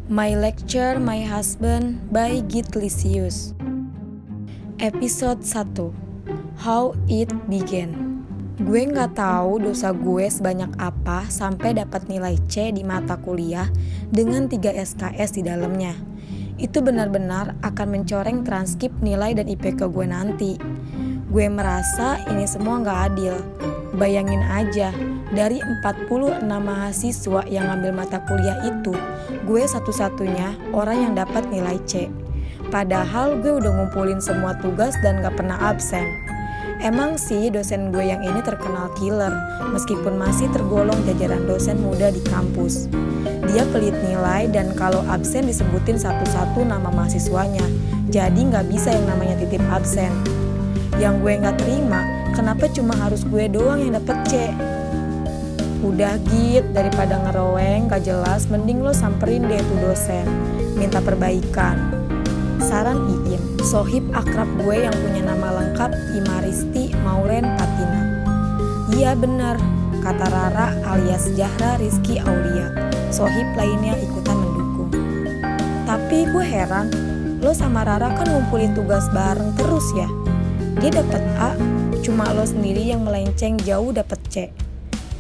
My Lecture, My Husband by Git Lysius. Episode 1. How It Began. Gue gak tahu dosa gue sebanyak apa sampai dapat nilai C di mata kuliah dengan 3 SKS di dalamnya. Itu benar-benar akan mencoreng transkrip nilai dan IPK gue nanti. Gue merasa ini semua gak adil. Bayangin aja, dari 46 mahasiswa yang ngambil mata kuliah itu, gue satu-satunya orang yang dapat nilai C. Padahal gue udah ngumpulin semua tugas dan gak pernah absen. Emang sih dosen gue yang ini terkenal killer, meskipun masih tergolong jajaran dosen muda di kampus. Dia pelit nilai dan kalau absen disebutin satu-satu nama mahasiswanya, jadi gak bisa yang namanya titip absen. Yang gue gak terima, kenapa cuma harus gue doang yang dapet C? Udah Git, daripada ngeroweng gak jelas, mending lo samperin deh tuh dosen, minta perbaikan. Saran Iim, sohib akrab gue yang punya nama lengkap Imaristi Mauren Patina. Iya bener, kata Rara alias Zahra Rizky Aulia. Sohib lainnya ikutan mendukung. Tapi gue heran, lo sama Rara kan ngumpulin tugas bareng terus ya? Dia dapet A, cuma lo sendiri yang melenceng jauh dapet C.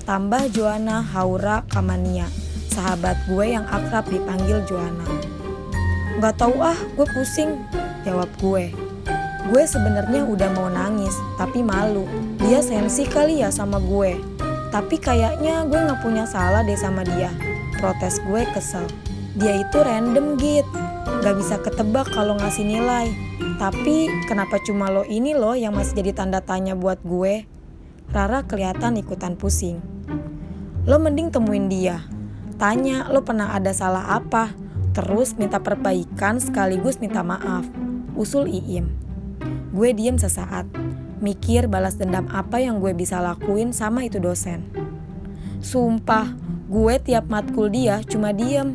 Tambah Joanna Haura Kamania, sahabat gue yang akrab dipanggil Joanna. Gak tahu gue pusing, jawab gue. Gue sebenarnya udah mau nangis, tapi malu. Dia sensi kali ya sama gue. Tapi kayaknya gue gak punya salah deh sama dia. Protes gue kesel. Dia itu random Git, gak bisa ketebak kalau ngasih nilai. Tapi kenapa cuma lo ini loh yang masih jadi tanda tanya buat gue? Rara kelihatan ikutan pusing. Lo mending temuin dia. Tanya lo pernah ada salah apa. Terus minta perbaikan sekaligus minta maaf. Usul Iim. Gue diem sesaat. Mikir balas dendam apa yang gue bisa lakuin sama itu dosen. Sumpah, gue tiap matkul dia cuma diem.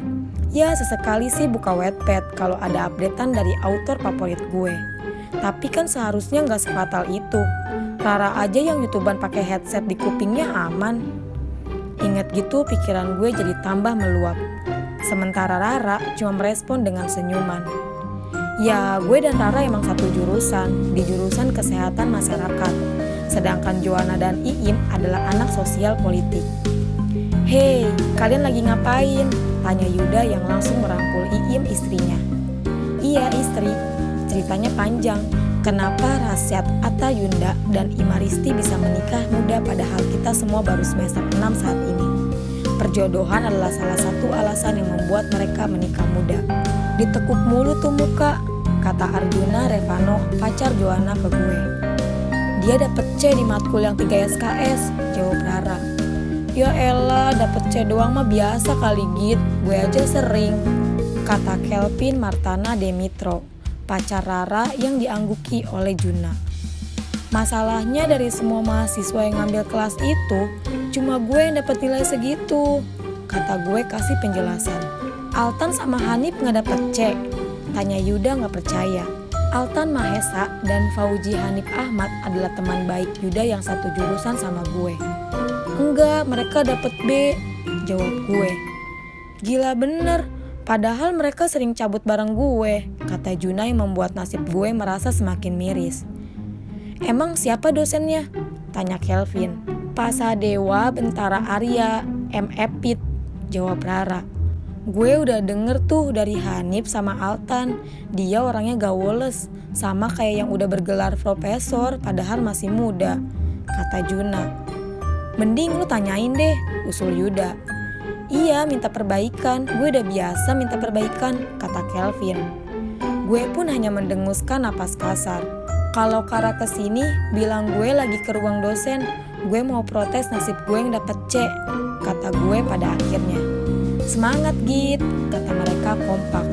Ya sesekali sih buka Wattpad kalau ada updatean dari author favorit gue. Tapi kan seharusnya gak sefatal itu. Rara aja yang YouTubean pakai headset di kupingnya aman. Ingat gitu pikiran gue jadi tambah meluap. Sementara Rara cuma merespon dengan senyuman. Ya gue dan Rara emang satu jurusan, di jurusan kesehatan masyarakat. Sedangkan Joanna dan Iim adalah anak sosial politik. Hei, kalian lagi ngapain? Tanya Yuda yang langsung merangkul Iim istrinya. Iya istri, ceritanya panjang. Kenapa Rasyad Atta Yunda dan Imaristi bisa menikah muda padahal kita semua baru semester 6 saat ini. Perjodohan adalah salah satu alasan yang membuat mereka menikah muda. Ditekuk mulu tuh muka, kata Arjuna Revano, pacar Joanna ke gue. Dia dapet C di matkul yang 3 SKS, jawab Rara. Ya elah, dapet C doang mah biasa kali Git, gue aja sering, kata Kelvin Martana Demitro, pacar Rara yang diangguki oleh Juna. Masalahnya dari semua mahasiswa yang ngambil kelas itu, cuma gue yang dapat nilai segitu, kata gue kasih penjelasan. Altan sama Hanif gak dapet C, tanya Yuda gak percaya. Altan Mahesa dan Fauji Hanif Ahmad adalah teman baik Yuda yang satu jurusan sama gue. Enggak, mereka dapet B, jawab gue. Gila bener, padahal mereka sering cabut bareng gue, kata Juna yang membuat nasib gue merasa semakin miris. Emang siapa dosennya? Tanya Kelvin. Pak Sadewa Bentara Arya, M. Epit, jawab Rara. Gue udah denger tuh dari Hanif sama Altan, dia orangnya gawoles, sama kayak yang udah bergelar profesor padahal masih muda, kata Juna. Mending lu tanyain deh, usul Yuda. Iya, minta perbaikan. Gue udah biasa minta perbaikan, kata Kelvin. Gue pun hanya mendenguskan napas kasar. Kalau Kara kesini, bilang gue lagi ke ruang dosen. Gue mau protes nasib gue yang dapet C, kata gue pada akhirnya. Semangat Git, kata mereka kompak.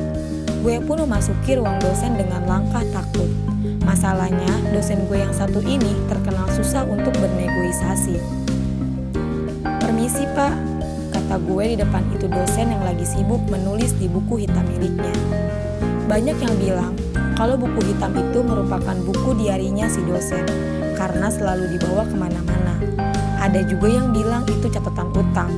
Gue pun memasuki ruang dosen dengan langkah takut. Masalahnya, dosen gue yang satu ini terkenal susah untuk bernegosiasi. Permisi pak, kata gue di depan itu dosen yang lagi sibuk menulis di buku hitam miliknya. Banyak yang bilang kalau buku hitam itu merupakan buku diarinya si dosen karena selalu dibawa kemana-mana. Ada juga yang bilang itu catatan utang.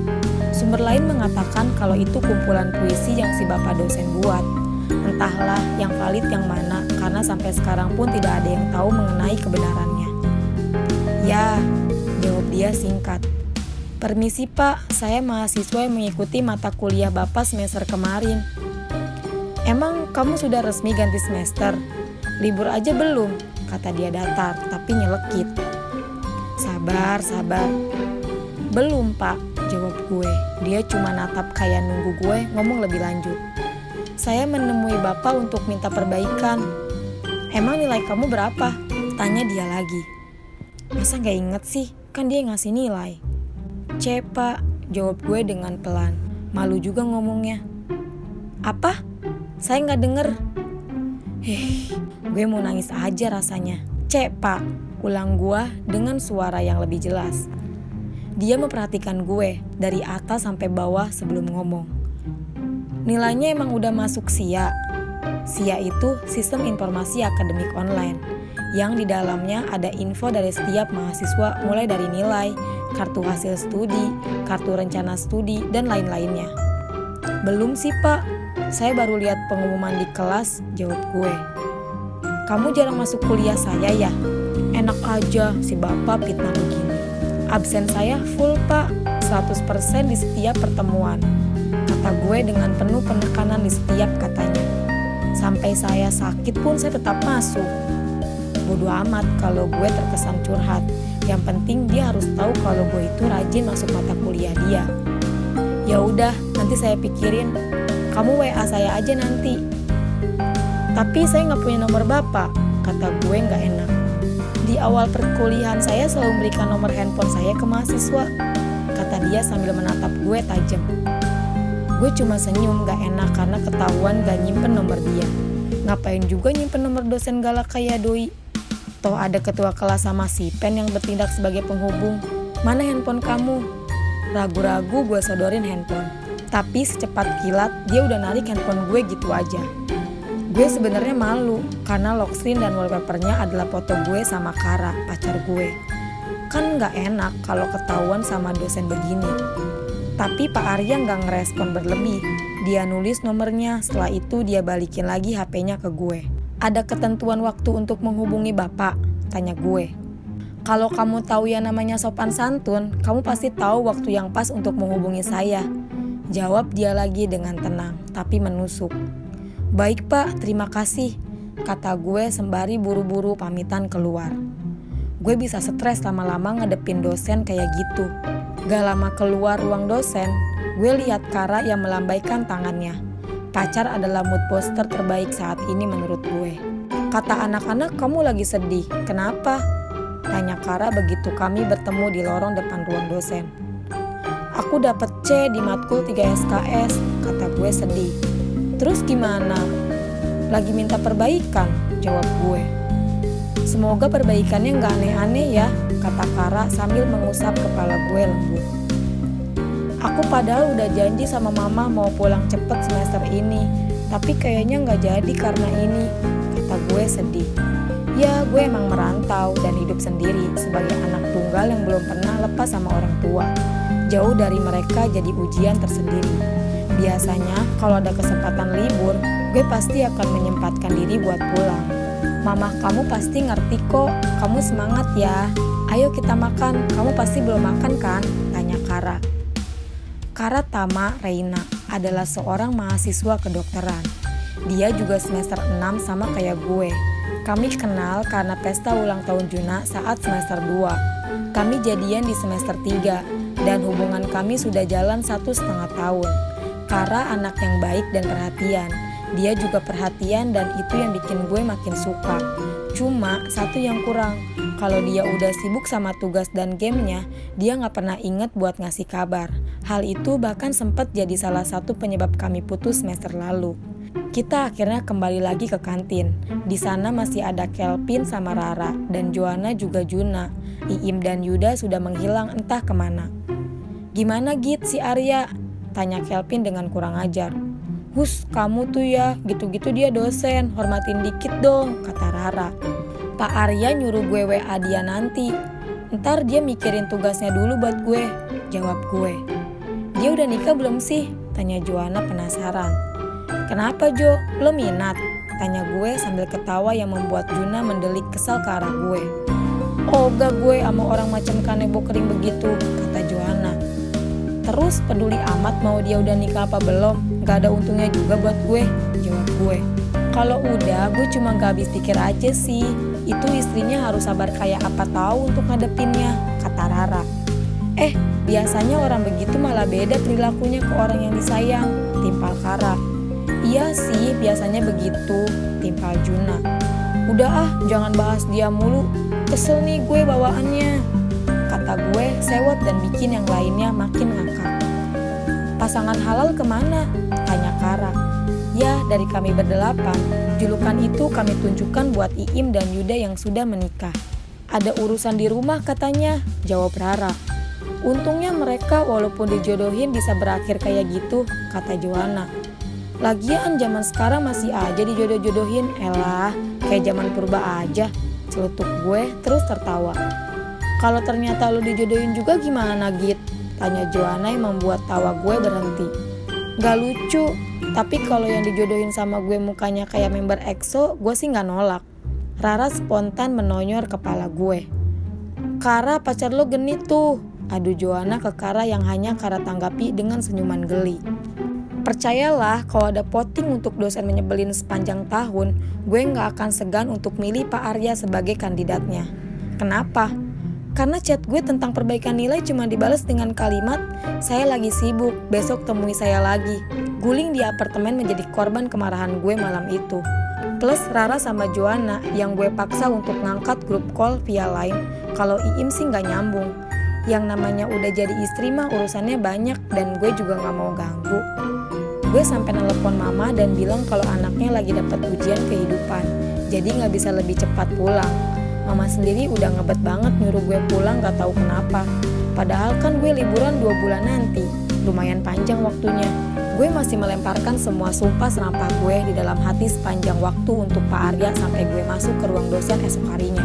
Sumber lain mengatakan kalau itu kumpulan puisi yang si bapak dosen buat. Entahlah yang valid yang mana, karena sampai sekarang pun tidak ada yang tahu mengenai kebenarannya. Ya, jawab dia singkat. Permisi Pak, saya mahasiswa yang mengikuti mata kuliah Bapak semester kemarin. Emang kamu sudah resmi ganti semester? Libur aja belum? Kata dia datar, tapi nyelekit. Sabar. Belum Pak, jawab gue. Dia cuma natap kayak nunggu gue ngomong lebih lanjut. Saya menemui Bapak untuk minta perbaikan. Emang nilai kamu berapa? Tanya dia lagi. Masa gak inget sih? Kan dia ngasih nilai. C Pak, jawab gue dengan pelan. Malu juga ngomongnya. Apa? Saya gak denger. Gue mau nangis aja rasanya. C Pak, ulang gue dengan suara yang lebih jelas. Dia memperhatikan gue dari atas sampai bawah sebelum ngomong. Nilainya emang udah masuk SIA. SIA itu Sistem Informasi Akademik Online, yang di dalamnya ada info dari setiap mahasiswa mulai dari nilai, kartu hasil studi, kartu rencana studi, dan lain-lainnya. Belum sih Pak, saya baru lihat pengumuman di kelas, jawab gue. Kamu jarang masuk kuliah saya ya? Enak aja si bapak fitnah begini. Absen saya full Pak, 100% di setiap pertemuan, kata gue dengan penuh penekanan di setiap katanya. Sampai saya sakit pun saya tetap masuk. Bodoh amat kalau gue terkesan curhat. Yang penting dia harus tahu kalau gue itu rajin masuk mata kuliah dia. Ya udah, nanti saya pikirin. Kamu WA saya aja nanti. Tapi saya nggak punya nomor bapak, kata gue nggak enak. Di awal perkuliahan saya selalu memberikan nomor handphone saya ke mahasiswa, kata dia sambil menatap gue tajam. Gue cuma senyum gak enak karena ketahuan gak nyimpen nomor dia. Ngapain juga nyimpen nomor dosen galak kayak doi? Toh ada ketua kelas sama si Pen yang bertindak sebagai penghubung. Mana handphone kamu? Ragu-ragu gue sodorin handphone. Tapi secepat kilat dia udah narik handphone gue gitu aja. Gue sebenarnya malu karena lock screen dan wallpapernya adalah foto gue sama Kara, pacar gue. Kan gak enak kalau ketahuan sama dosen begini. Tapi Pak Arya gak ngerespon berlebih. Dia nulis nomornya, setelah itu dia balikin lagi HP-nya ke gue. Ada ketentuan waktu untuk menghubungi Bapak? Tanya gue. Kalau kamu tahu yang namanya sopan santun, kamu pasti tahu waktu yang pas untuk menghubungi saya. Jawab dia lagi dengan tenang, tapi menusuk. Baik Pak, terima kasih, kata gue sembari buru-buru pamitan keluar. Gue bisa stres lama-lama ngadepin dosen kayak gitu. Gak lama keluar ruang dosen, gue lihat Kara yang melambaikan tangannya. Pacar adalah mood booster terbaik saat ini menurut gue. Kata anak-anak kamu lagi sedih, kenapa? Tanya Kara begitu kami bertemu di lorong depan ruang dosen. Aku dapet C di matkul 3 SKS, kata gue sedih. Terus gimana? Lagi minta perbaikan, jawab gue. Semoga perbaikannya gak aneh-aneh ya, kata Kara sambil mengusap kepala gue lembut. Aku padahal udah janji sama mama mau pulang cepet semester ini, tapi kayaknya gak jadi karena ini, kata gue sedih. Ya gue emang merantau dan hidup sendiri sebagai anak tunggal yang belum pernah lepas sama orang tua. Jauh dari mereka jadi ujian tersendiri. Biasanya kalau ada kesempatan libur, gue pasti akan menyempatkan diri buat pulang. Mama kamu pasti ngerti kok, kamu semangat ya. Ayo kita makan, kamu pasti belum makan kan? Tanya Kara. Kara Tama Reina adalah seorang mahasiswa kedokteran. Dia juga semester 6 sama kayak gue. Kami kenal karena pesta ulang tahun Juna saat semester 2. Kami jadian di semester 3 dan hubungan kami sudah jalan 1,5 tahun. Kara anak yang baik dan perhatian. Dia juga perhatian dan itu yang bikin gue makin suka. Cuma satu yang kurang, kalau dia udah sibuk sama tugas dan gamenya, dia gak pernah inget buat ngasih kabar. Hal itu bahkan sempat jadi salah satu penyebab kami putus semester lalu. Kita akhirnya kembali lagi ke kantin. Di sana masih ada Kelvin sama Rara dan Joanna juga Juna. Iim dan Yuda sudah menghilang entah kemana. Gimana Git si Arya? Tanya Kelvin dengan kurang ajar. Hus, kamu tuh ya, gitu-gitu dia dosen, hormatin dikit dong, kata Rara. Pak Arya nyuruh gue WA dia nanti. Ntar dia mikirin tugasnya dulu buat gue, jawab gue. Dia udah nikah belum sih? Tanya Joanna penasaran. Kenapa Jo? Lo minat? Tanya gue sambil ketawa yang membuat Juna mendelik kesal ke arah gue. Ogah gue sama orang macam kanebo kering begitu, kata Joanna. Terus peduli amat mau dia udah nikah apa belum? Gak ada untungnya juga buat gue, jawab gue. Kalau udah, gue cuma gak habis pikir aja sih. Itu istrinya harus sabar kayak apa tahu untuk ngadepinnya, kata Rara. Biasanya orang begitu malah beda perilakunya ke orang yang disayang, timpal Kara. Iya sih, biasanya begitu, timpal Juna. Udah jangan bahas dia mulu, kesel nih gue bawaannya, kata gue sewot dan bikin yang lainnya makin ngakak. Pasangan halal kemana? Tanya Kara. Ya, dari kami berdelapan, julukan itu kami tunjukkan buat Iim dan Yuda yang sudah menikah. Ada urusan di rumah katanya, jawab Rara. Untungnya mereka walaupun dijodohin bisa berakhir kayak gitu, kata Joanna. Lagian zaman sekarang masih aja dijodoh-jodohin, elah kayak zaman purba aja, celutuk gue terus tertawa. Kalau ternyata lo dijodohin juga gimana Git? Tanya Joanna yang membuat tawa gue berhenti. Gak lucu, tapi kalau yang dijodohin sama gue mukanya kayak member EXO, gue sih gak nolak. Rara spontan menonyor kepala gue. Kara pacar lo genit tuh, adu Joanna ke Kara yang hanya Kara tanggapi dengan senyuman geli. Percayalah kalau ada voting untuk dosen menyebelin sepanjang tahun, gue gak akan segan untuk milih Pak Arya sebagai kandidatnya. Kenapa? Karena chat gue tentang perbaikan nilai cuma dibalas dengan kalimat, saya lagi sibuk, besok temui saya lagi. Guling di apartemen menjadi korban kemarahan gue malam itu. Plus Rara sama Joanna yang gue paksa untuk ngangkat grup call via line, kalau Iim sih gak nyambung. Yang namanya udah jadi istri mah urusannya banyak dan gue juga gak mau ganggu. Gue sampai nelpon mama dan bilang kalau anaknya lagi dapat ujian kehidupan, jadi gak bisa lebih cepat pulang. Mama sendiri udah ngebet banget nyuruh gue pulang gak tahu kenapa. Padahal kan gue liburan 2 bulan nanti, lumayan panjang waktunya. Gue masih melemparkan semua sumpah serampah gue di dalam hati sepanjang waktu untuk Pak Arya sampai gue masuk ke ruang dosen esok harinya.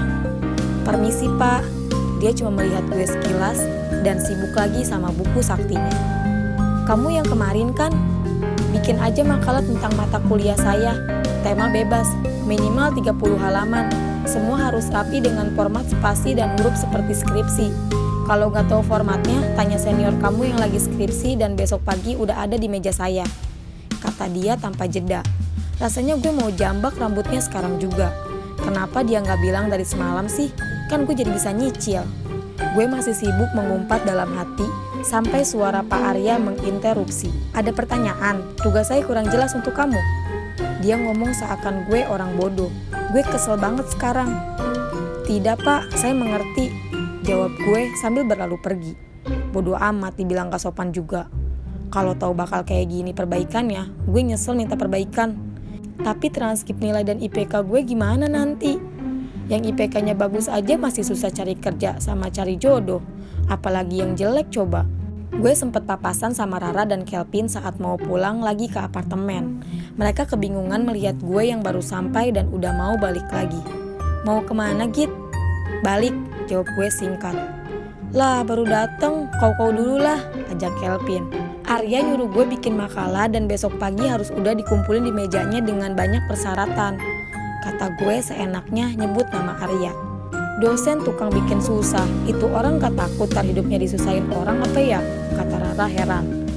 Permisi Pak, dia cuma melihat gue sekilas dan sibuk lagi sama buku saktinya. Kamu yang kemarin kan? Bikin aja makalah tentang mata kuliah saya, tema bebas, minimal 30 halaman. Semua harus rapi dengan format spasi dan huruf seperti skripsi. Kalau gak tahu formatnya, tanya senior kamu yang lagi skripsi dan besok pagi udah ada di meja saya, kata dia tanpa jeda. Rasanya gue mau jambak rambutnya sekarang juga. Kenapa dia gak bilang dari semalam sih? Kan gue jadi bisa nyicil. Gue masih sibuk mengumpat dalam hati sampai suara Pak Arya menginterupsi. Ada pertanyaan, tugas saya kurang jelas untuk kamu. Dia ngomong seakan gue orang bodoh. Gue kesel banget sekarang. Tidak Pak, saya mengerti, jawab gue sambil berlalu pergi. Bodoh amat dibilang gak sopan juga. Kalau tahu bakal kayak gini perbaikannya, gue nyesel minta perbaikan. Tapi transkrip nilai dan IPK gue gimana nanti? Yang IPK-nya bagus aja masih susah cari kerja sama cari jodoh. Apalagi yang jelek coba. Gue sempet papasan sama Rara dan Kelvin saat mau pulang lagi ke apartemen. Mereka kebingungan melihat gue yang baru sampai dan udah mau balik lagi. Mau kemana Git? Balik, jawab gue singkat. Lah baru dateng, kau dulu lah, ajak Kelvin. Arya nyuruh gue bikin makalah dan besok pagi harus udah dikumpulin di mejanya dengan banyak persyaratan. Kata gue seenaknya nyebut nama Arya. Dosen tukang bikin susah, itu orang gak takut tar hidupnya disusahin orang apa ya? Kata Rara heran.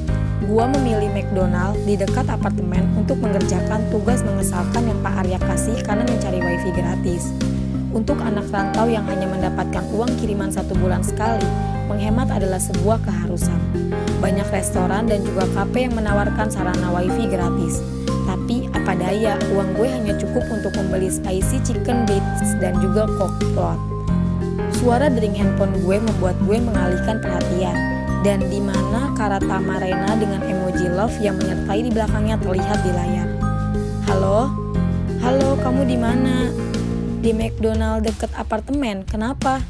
Gua memilih McDonald di dekat apartemen untuk mengerjakan tugas mengesalkan yang Pak Arya kasih karena mencari wifi gratis. Untuk anak rantau yang hanya mendapatkan uang kiriman 1 bulan sekali, menghemat adalah sebuah keharusan. Banyak restoran dan juga kafe yang menawarkan sarana wifi gratis. Tapi apa daya, uang gue hanya cukup untuk membeli spicy chicken bits dan juga coke float. Suara dering handphone gue membuat gue mengalihkan perhatian. Dan di mana Kara Tamarena dengan emoji love yang menyertai di belakangnya terlihat di layar. Halo? Halo, kamu di mana? Di McDonald deket apartemen, kenapa?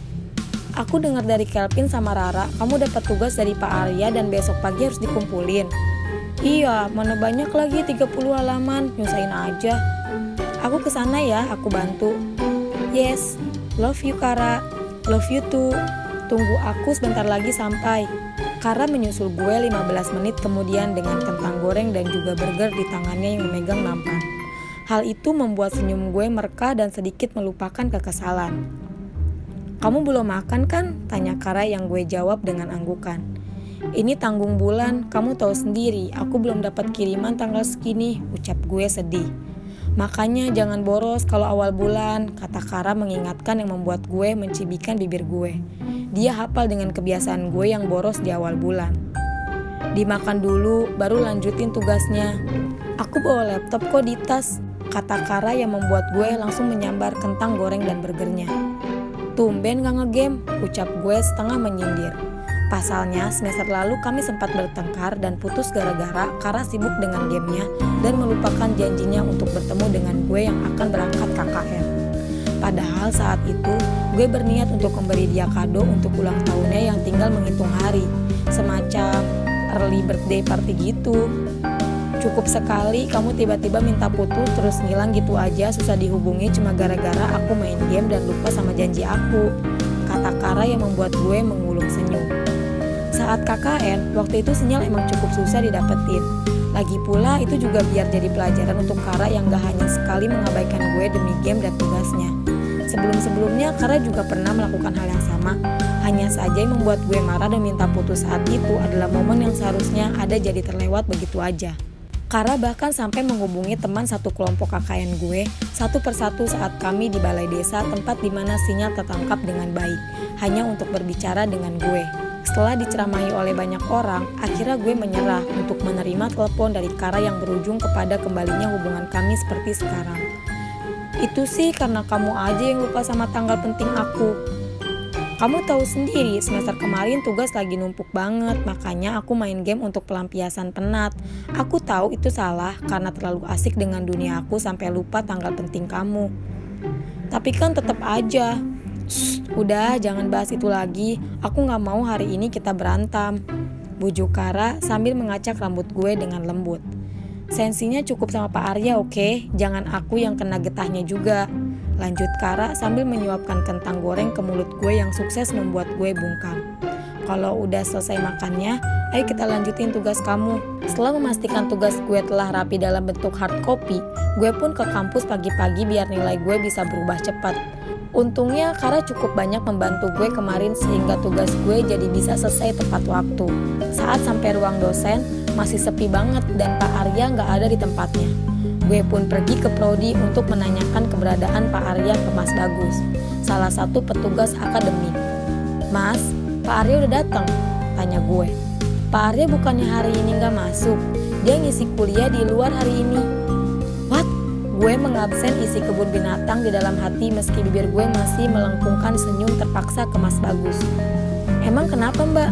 Aku dengar dari Kelvin sama Rara, kamu dapat tugas dari Pak Arya dan besok pagi harus dikumpulin. Iya, mana banyak lagi 30 halaman, nyusahin aja. Aku kesana ya, aku bantu. Yes, love you Kara, love you too. Tunggu aku sebentar lagi sampai. Kara menyusul gue 15 menit kemudian dengan kentang goreng dan juga burger di tangannya yang memegang nampan. Hal itu membuat senyum gue mereka dan sedikit melupakan kekesalan. "Kamu belum makan kan?" tanya Kara yang gue jawab dengan anggukan. "Ini tanggung bulan, kamu tahu sendiri, aku belum dapat kiriman tanggal segini," ucap gue sedih. "Makanya jangan boros kalau awal bulan," kata Kara mengingatkan yang membuat gue mencibikan bibir gue. Dia hafal dengan kebiasaan gue yang boros di awal bulan. "Dimakan dulu, baru lanjutin tugasnya." "Aku bawa laptop kok di tas," kata Kara yang membuat gue langsung menyambar kentang goreng dan burgernya. "Tumben gak ngegame," ucap gue setengah menyindir. Pasalnya, semester lalu kami sempat bertengkar dan putus gara-gara Kara sibuk dengan gamenya dan melupakan janjinya untuk bertemu dengan gue yang akan berangkat KKN. Padahal saat itu, gue berniat untuk memberi dia kado untuk ulang tahunnya yang tinggal menghitung hari, semacam early birthday party gitu. "Cukup sekali kamu tiba-tiba minta putus terus ngilang gitu aja, susah dihubungi cuma gara-gara aku main game dan lupa sama janji aku," kata Kara yang membuat gue mengulung senyum. Saat KKN, waktu itu sinyal emang cukup susah didapetin. Lagi pula itu juga biar jadi pelajaran untuk Kara yang gak hanya sekali mengabaikan gue demi game dan tugasnya. Sebelum-sebelumnya Kara juga pernah melakukan hal yang sama. Hanya saja yang membuat gue marah dan minta putus saat itu adalah momen yang seharusnya ada jadi terlewat begitu aja. Kara bahkan sampai menghubungi teman satu kelompok KKN gue satu persatu saat kami di balai desa, tempat di mana sinyal tertangkap dengan baik, hanya untuk berbicara dengan gue. Setelah diceramahi oleh banyak orang, akhirnya gue menyerah untuk menerima telepon dari Kara yang berujung kepada kembalinya hubungan kami seperti sekarang. "Itu sih karena kamu aja yang lupa sama tanggal penting aku. Kamu tahu sendiri, semester kemarin tugas lagi numpuk banget, makanya aku main game untuk pelampiasan penat. Aku tahu itu salah karena terlalu asik dengan dunia aku sampai lupa tanggal penting kamu. Tapi kan tetap aja." "Shh, udah jangan bahas itu lagi, aku gak mau hari ini kita berantem," bujuk Kara sambil mengacak rambut gue dengan lembut. "Sensinya cukup sama Pak Arya, oke? Jangan aku yang kena getahnya juga," lanjut Kara sambil menyuapkan kentang goreng ke mulut gue yang sukses membuat gue bungkam. "Kalau udah selesai makannya, ayo kita lanjutin tugas kamu." Setelah memastikan tugas gue telah rapi dalam bentuk hard copy, gue pun ke kampus pagi-pagi biar nilai gue bisa berubah cepat. Untungnya Kara cukup banyak membantu gue kemarin sehingga tugas gue jadi bisa selesai tepat waktu. Saat sampai ruang dosen, masih sepi banget dan Pak Arya gak ada di tempatnya. Gue pun pergi ke Prodi untuk menanyakan keberadaan Pak Arya ke Mas Bagus, salah satu petugas akademik. "Mas, Pak Arya udah datang?" tanya gue. "Pak Arya bukannya hari ini gak masuk? Dia ngisi kuliah di luar hari ini." "What?" Gue mengabsen isi kebun binatang di dalam hati meski bibir gue masih melengkungkan senyum terpaksa ke Mas Bagus. "Emang kenapa Mbak?"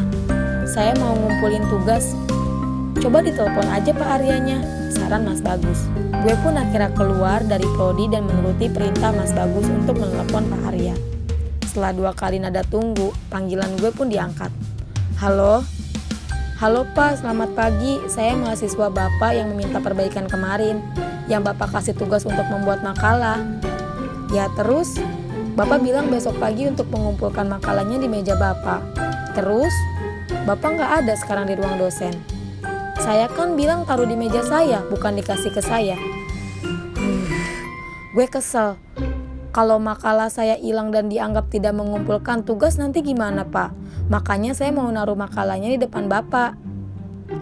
"Saya mau ngumpulin tugas." "Coba ditelepon aja Pak Aryanya," saran Mas Bagus. Gue pun akhirnya keluar dari Prodi dan menuruti perintah Mas Bagus untuk menelepon Pak Arya. Setelah 2 kali nada tunggu, panggilan gue pun diangkat. "Halo?" "Halo Pak, selamat pagi. Saya mahasiswa Bapak yang meminta perbaikan kemarin, yang Bapak kasih tugas untuk membuat makalah." "Ya terus?" "Bapak bilang besok pagi untuk mengumpulkan makalahnya di meja Bapak." "Terus?" "Bapak gak ada sekarang di ruang dosen." "Saya kan bilang taruh di meja saya, bukan dikasih ke saya." Gue kesel. Kalau makalah saya hilang dan dianggap tidak mengumpulkan tugas nanti gimana Pak? Makanya saya mau naruh makalahnya di depan Bapak.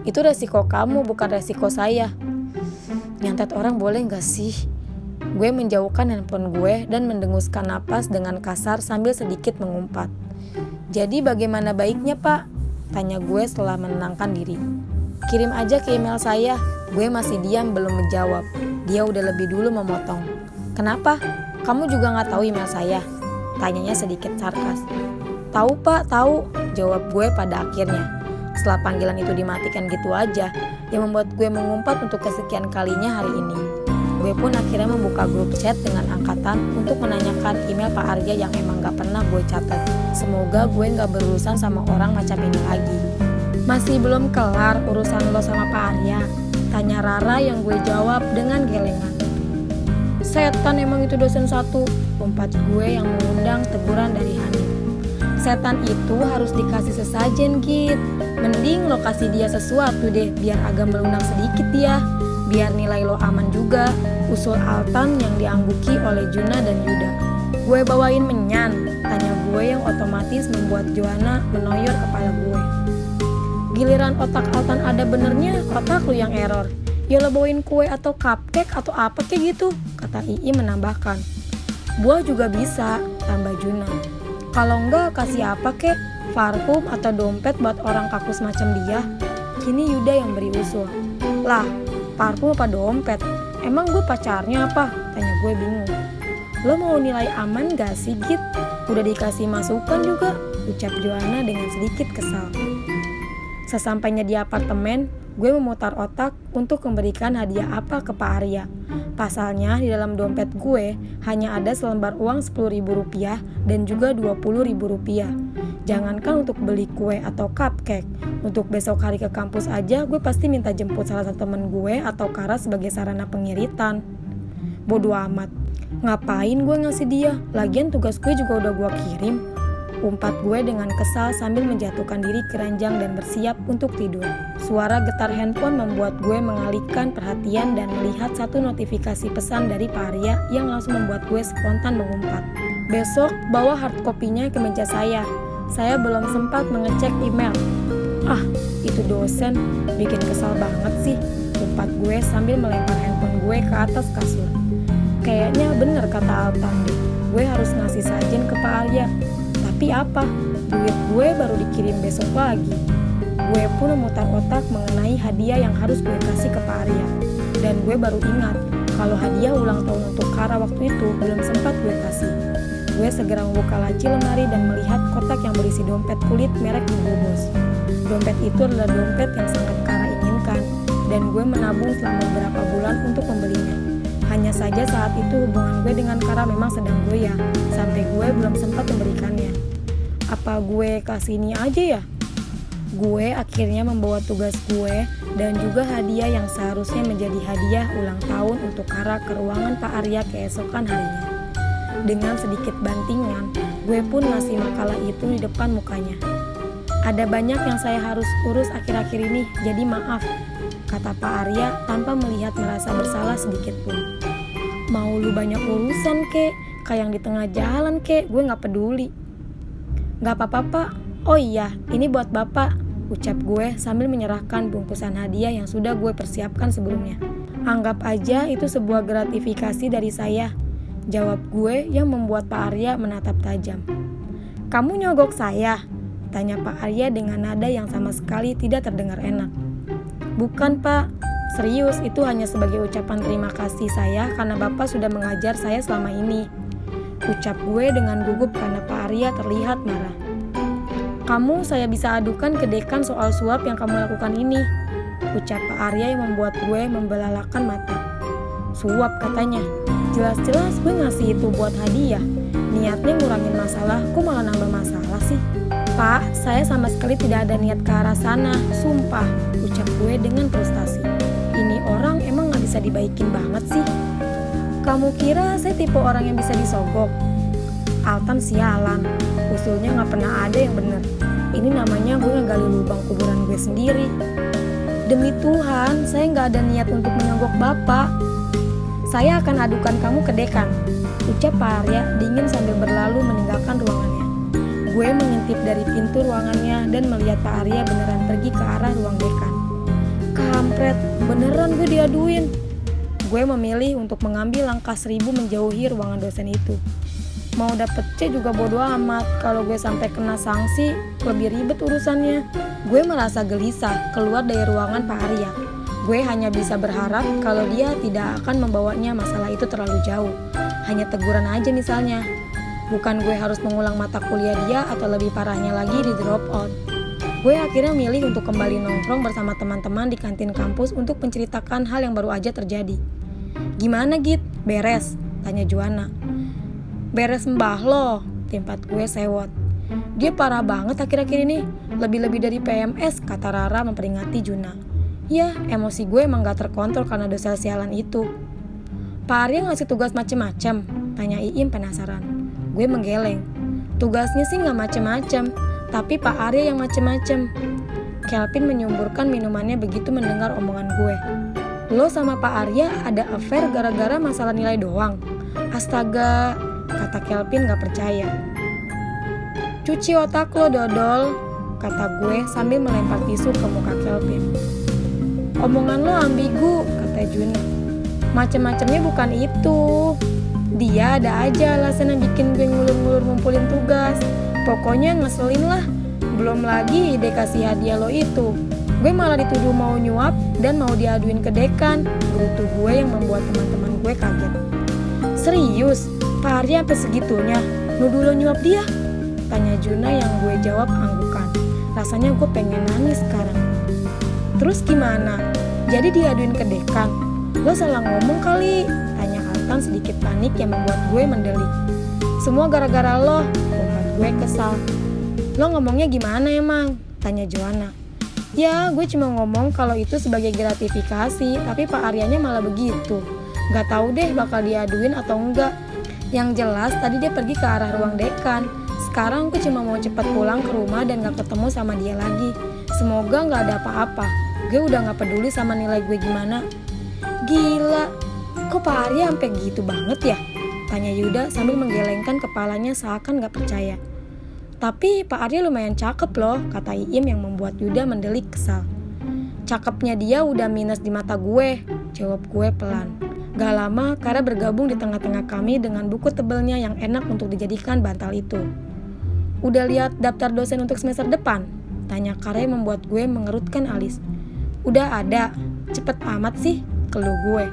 "Itu resiko kamu, bukan resiko saya." Nyantet orang boleh gak sih? Gue menjauhkan handphone gue dan mendenguskan napas dengan kasar sambil sedikit mengumpat. "Jadi bagaimana baiknya Pak?" tanya gue setelah menenangkan diri. "Kirim aja ke email saya." Gue masih diam belum menjawab. Dia udah lebih dulu memotong. "Kenapa? Kamu juga gak tahu email saya?" tanyanya sedikit sarkas. "Tahu Pak, tahu," jawab gue pada akhirnya. Setelah panggilan itu dimatikan gitu aja, yang membuat gue mengumpat untuk kesekian kalinya hari ini. Gue pun akhirnya membuka grup chat dengan angkatan untuk menanyakan email Pak Arya yang emang gak pernah gue catat. Semoga gue gak berurusan sama orang macam ini lagi. "Masih belum kelar urusan lo sama Pak Arya?" tanya Rara yang gue jawab dengan gelengan. "Setan emang itu dosen 1, umpat gue yang mengundang teguran dari Hanif. Setan itu harus dikasih sesajen Git. Mending lo kasih dia sesuatu deh, biar agak melunak sedikit dia. Biar nilai lo aman juga. Usul Altan yang diangguki oleh Juna dan Yuda. Gue bawain menyan, tanya gue yang otomatis membuat Joanna menoyor kepala gue. Giliran otak Altan ada benernya, otak lu yang error. Ya lo bawain kue atau cupcake atau apa kayak gitu, kata Ii menambahkan. Buah juga bisa, tambah Juna. Kalau enggak kasih apa kek, parfum atau dompet buat orang kakus macam dia. Kini Yuda yang beri usul. Lah, parfum apa dompet? Emang gue pacarnya apa? Tanya gue bingung. Lo mau nilai aman gak sih Git? Udah dikasih masukan juga, ucap Joanna dengan sedikit kesal. Sesampainya di apartemen, gue memutar otak untuk memberikan hadiah apa ke Pak Arya. Pasalnya di dalam dompet gue hanya ada selembar uang Rp10.000 dan juga Rp20.000. Jangankan untuk beli kue atau cupcake, untuk besok hari ke kampus aja gue pasti minta jemput salah satu temen gue atau Kara sebagai sarana pengiritan. Bodoh amat, ngapain gue ngasih dia? Lagian tugas gue juga udah gue kirim. Umpat gue dengan kesal sambil menjatuhkan diri ke ranjang dan bersiap untuk tidur. Suara getar handphone membuat gue mengalihkan perhatian dan melihat satu notifikasi pesan dari Pak Arya yang langsung membuat gue spontan mengumpat. Besok bawa hard copy-nya ke meja saya. Saya belum sempat mengecek email. Ah, itu dosen, bikin kesal banget sih, umpat gue sambil melempar handphone gue ke atas kasur. Kayaknya bener kata Altan deh, gue harus ngasih sajen ke Pak Arya. Tapi apa? Duit gue baru dikirim besok lagi. Gue pun memutar otak mengenai hadiah yang harus gue kasih ke Pak Arya. Dan gue baru ingat kalau hadiah ulang tahun untuk Kara waktu itu belum sempat gue kasih. Gue segera membuka laci lemari dan melihat kotak yang berisi dompet kulit merek Hugo Boss. Dompet itu adalah dompet yang sangat Kara inginkan dan gue menabung selama beberapa bulan untuk membelinya. Hanya saja saat itu hubungan gue dengan Kara memang sedang goyah, sampai gue belum sempat memberikannya. Apa gue kasih ini aja ya? Gue akhirnya membawa tugas gue dan juga hadiah yang seharusnya menjadi hadiah ulang tahun untuk Kara ke ruangan Pak Arya keesokan harinya. Dengan sedikit bantingan, gue pun ngasih makalah itu di depan mukanya. Ada banyak yang saya harus urus akhir-akhir ini, jadi maaf, kata Pak Arya tanpa melihat merasa bersalah sedikit pun. Mau lu banyak urusan kek, kayak yang di tengah jalan kek, gue gak peduli. Gak apa-apa Pak, oh iya ini buat Bapak, ucap gue sambil menyerahkan bungkusan hadiah yang sudah gue persiapkan sebelumnya. Anggap aja itu sebuah gratifikasi dari saya, jawab gue yang membuat Pak Arya menatap tajam. Kamu nyogok saya? Tanya Pak Arya dengan nada yang sama sekali tidak terdengar enak. Bukan Pak, serius itu hanya sebagai ucapan terima kasih saya karena Bapak sudah mengajar saya selama ini, ucap gue dengan gugup karena Pak Arya terlihat marah. Kamu saya bisa adukan ke dekan soal suap yang kamu lakukan ini, ucap Pak Arya yang membuat gue membelalakan mata. Suap katanya, jelas-jelas gue ngasih itu buat hadiah. Niatnya ngurangin masalah, kok malah nambah masalah sih? Pak, saya sama sekali tidak ada niat ke arah sana, sumpah, ucap gue dengan frustasi. Ini orang emang gak bisa dibaikin banget sih. Kamu kira saya tipe orang yang bisa disogok? Altan sialan, usulnya gak pernah ada yang bener. Ini namanya gue ngegali lubang kuburan gue sendiri. Demi Tuhan, saya gak ada niat untuk menyogok Bapak. Saya akan adukan kamu ke dekan, ucap Pak Arya dingin sambil berlalu meninggalkan ruangannya. Gue mengintip dari pintu ruangannya dan melihat Pak Arya beneran pergi ke arah ruang dekan. Kampret, beneran gue diaduin. Gue memilih untuk mengambil langkah 1000 menjauhi ruangan dosen itu. Mau dapet C juga bodo amat, kalau gue sampai kena sanksi, lebih ribet urusannya. Gue merasa gelisah keluar dari ruangan Pak Arya. Gue hanya bisa berharap kalau dia tidak akan membawanya masalah itu terlalu jauh. Hanya teguran aja misalnya. Bukan gue harus mengulang mata kuliah dia atau lebih parahnya lagi di drop out. Gue akhirnya milih untuk kembali nongkrong bersama teman-teman di kantin kampus untuk menceritakan hal yang baru aja terjadi. Gimana Git? Beres? Tanya Joanna. Beres mbah lo, tempat gue sewot. Dia parah banget akhir-akhir ini, lebih-lebih dari PMS, kata Rara memperingati Juna. Ya, emosi gue emang gak terkontrol karena dosa sialan itu. Pak Arya ngasih tugas macem-macem, tanya Iim penasaran. Gue menggeleng. Tugasnya sih nggak macem-macem, tapi Pak Arya yang macem-macem. Kelvin menyumburkan minumannya begitu mendengar omongan gue. Lo sama Pak Arya ada affair gara-gara masalah nilai doang? Astaga, kata Kelvin gak percaya. Cuci otak lo dodol, kata gue sambil melempar tisu ke muka Kelvin. Omongan lo ambigu, kata Juna. Macem-macemnya bukan itu. Dia ada aja alasan yang bikin gue ngulur-ngulur ngumpulin tugas. Pokoknya ngeselin lah. Belum lagi ide kasih hadiah lo itu. Gue malah dituduh mau nyuap dan mau diaduin ke dekan. Gerutu gue yang membuat teman-teman gue kaget. Serius? Pak Arya sampai segitunya? Nuduh lo nyuap dia? Tanya Juna yang gue jawab anggukan. Rasanya gue pengen nangis sekarang. Terus gimana? Jadi diaduin ke dekan? Lo salah ngomong kali? Tanya Altan sedikit panik yang membuat gue mendelik. Semua gara-gara lo, umpat gue kesal. Lo ngomongnya gimana emang? Tanya Joanna. Ya, gue cuma ngomong kalau itu sebagai gratifikasi, tapi Pak Aryanya malah begitu. Gak tahu deh bakal diaduin atau enggak. Yang jelas tadi dia pergi ke arah ruang dekan. Sekarang gue cuma mau cepat pulang ke rumah dan gak ketemu sama dia lagi. Semoga gak ada apa-apa. Gue udah gak peduli sama nilai gue gimana. Gila, kok Pak Arya sampai gitu banget ya? Tanya Yuda sambil menggelengkan kepalanya seakan gak percaya. Tapi Pak Arya lumayan cakep loh, kata Iim yang membuat Yuda mendelik kesal. Cakepnya dia udah minus di mata gue, jawab gue pelan. Gak lama Kara bergabung di tengah-tengah kami dengan buku tebelnya yang enak untuk dijadikan bantal itu. Udah lihat daftar dosen untuk semester depan? Tanya Kara yang membuat gue mengerutkan alis. Udah ada, cepet amat sih, keluh gue.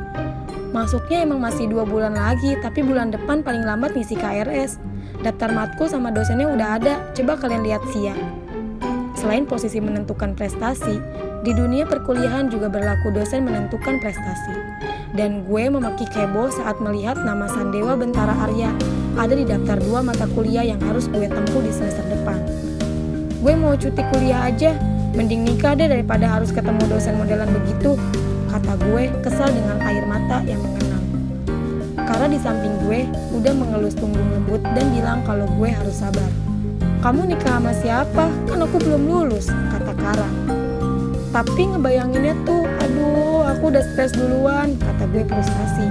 Masuknya emang masih 2 bulan lagi, tapi bulan depan paling lambat ngisi KRS. Daftar matkul sama dosennya udah ada, coba kalian lihat sih ya. Selain posisi menentukan prestasi, di dunia perkuliahan juga berlaku dosen menentukan prestasi. Dan gue memaki kebo saat melihat nama Sandewa Bentara Arya ada di daftar 2 mata kuliah yang harus gue tempuh di semester depan. Gue mau cuti kuliah aja, mending nikah deh daripada harus ketemu dosen modelan begitu, kata gue kesal dengan air mata yang mengenang. Kara di samping gue udah mengelus punggung lembut dan bilang kalau gue harus sabar. Kamu nikah sama siapa? Kan aku belum lulus, kata Kara. Tapi ngebayanginnya tuh, aduh aku udah stres duluan, kata gue frustasi.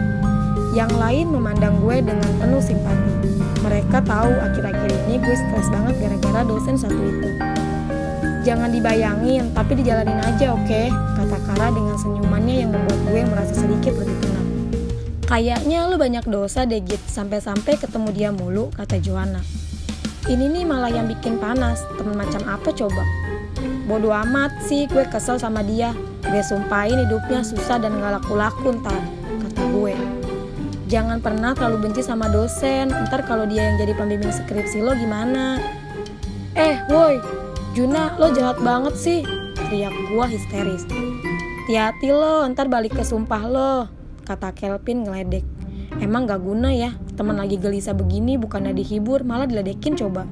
Yang lain memandang gue dengan penuh simpati. Mereka tahu akhir-akhir ini gue stres banget gara-gara dosen satu itu. Jangan dibayangin, tapi dijalanin aja oke? Kata Kara dengan senyumannya yang membuat gue merasa sedikit lebih tenang. Kayaknya lu banyak dosa deh Git, sampai-sampai ketemu dia mulu, kata Joanna. Ini nih malah yang bikin panas, temen macam apa coba? Bodoh amat sih, gue kesel sama dia. Gue sumpahin hidupnya susah dan gak laku-laku ntar, kata gue. Jangan pernah terlalu benci sama dosen, ntar kalau dia yang jadi pembimbing skripsi lo gimana? Woi, Juna lo jahat banget sih, teriak gue histeris. Hati-hati lo, ntar balik ke sumpah lo, kata Kelvin ngeledek. Emang gak guna ya, teman lagi gelisah begini bukannya dihibur malah diledekin coba.